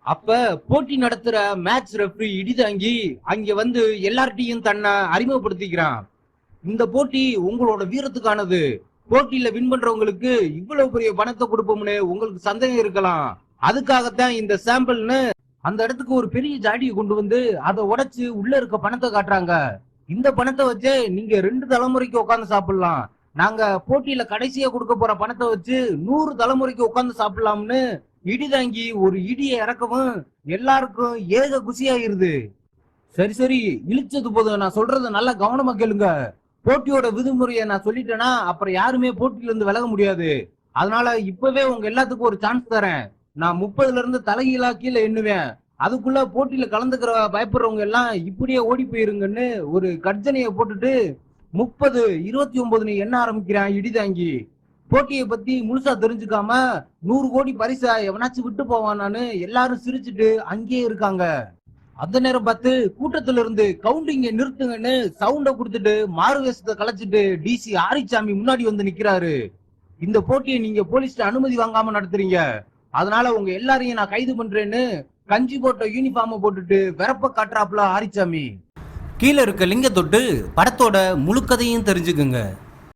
அப்ப போட்டி நடத்துற மேட்ச் ரெஃப்ரி இடிதாங்கி அங்க வந்து எல்லார்ட்டையும் தன்னை அறிமுகப்படுத்திக்கிறான். இந்த போட்டி உங்களோட வீரத்துக்கானது. போட்டியில வின் பண்றவங்களுக்கு இவ்வளவு பெரிய பணத்தை கொடுப்போம்னு உங்களுக்கு சந்தேகம் இருக்கலாம். அதுக்காகத்தான் இந்த சாம்பிள்னு அந்த இடத்துக்கு ஒரு பெரிய ஜாடியை கொண்டு வந்து அதை உடைச்சு உள்ள இருக்க பணத்தை காட்டுறாங்க. இந்த பணத்தை வச்சு நீங்க 2 தலைமுறைக்கு உட்காந்து சாப்பிடலாம். நாங்க போட்டியில கடைசியா கொடுக்க போற பணத்தை வச்சு 100 தலைமுறைக்கு உட்காந்து சாப்பிடலாம்னு இடிதாங்கி ஒரு இடியை இறக்கவும் எல்லாருக்கும் ஏக குசியாயிருது. சரி சரி, இழிச்சது போதும். நான் சொல்றத நல்லா கவனமா கேளுங்க. போட்டியோட விதிமுறையை நான் சொல்லிட்டேன்னா அப்புறம் யாருமே போட்டியில இருந்து விலக முடியாது. அதனால இப்பவே உங்க எல்லாத்துக்கும் ஒரு சான்ஸ் தரேன். நான் 30ல இருந்து தலைகீழா கீழே எண்ணுவேன். அதுக்குள்ள போட்டியில கலந்துக்கிற பயப்படுறவங்க எல்லாம் இப்படியே ஓடி போயிருங்கன்னு ஒரு கர்ஜனையை போட்டுட்டு 30, 29 எண்ண ஆரம்பிக்கிறான் இடிதாங்கி. போட்டியை பத்தி முழுசா தெரிஞ்சுக்காம 100 கோடி பரிசா எவனாச்சும் விட்டு போவானான்னு எல்லாரும் சிரிச்சுட்டு அங்கேயே இருக்காங்க. அந்த நேரம் பார்த்து கூட்டத்துல இருந்து கவுண்டிங்க நிறுத்துங்கன்னு சவுண்ட கொடுத்துட்டு மாறுவேஷத்தை கலைச்சிட்டு டிசி ஆரிச்சாமி முன்னாடி வந்து நிக்கிறாரு. இந்த போட்டியை நீங்க போலீஸ்ட அனுமதி வாங்காம நடத்துறீங்க. அதனால உங்க எல்லாரையும் நான் கைது பண்றேன்னு கஞ்சி போட்ட யூனிஃபார்ம் போட்டுட்டு வெறப்ப காட்டுறாப்புல ஆரிச்சாமி. கீழே இருக்க லிங்க தொட்டு படத்தோட முழு கதையும் தெரிஞ்சுக்குங்க.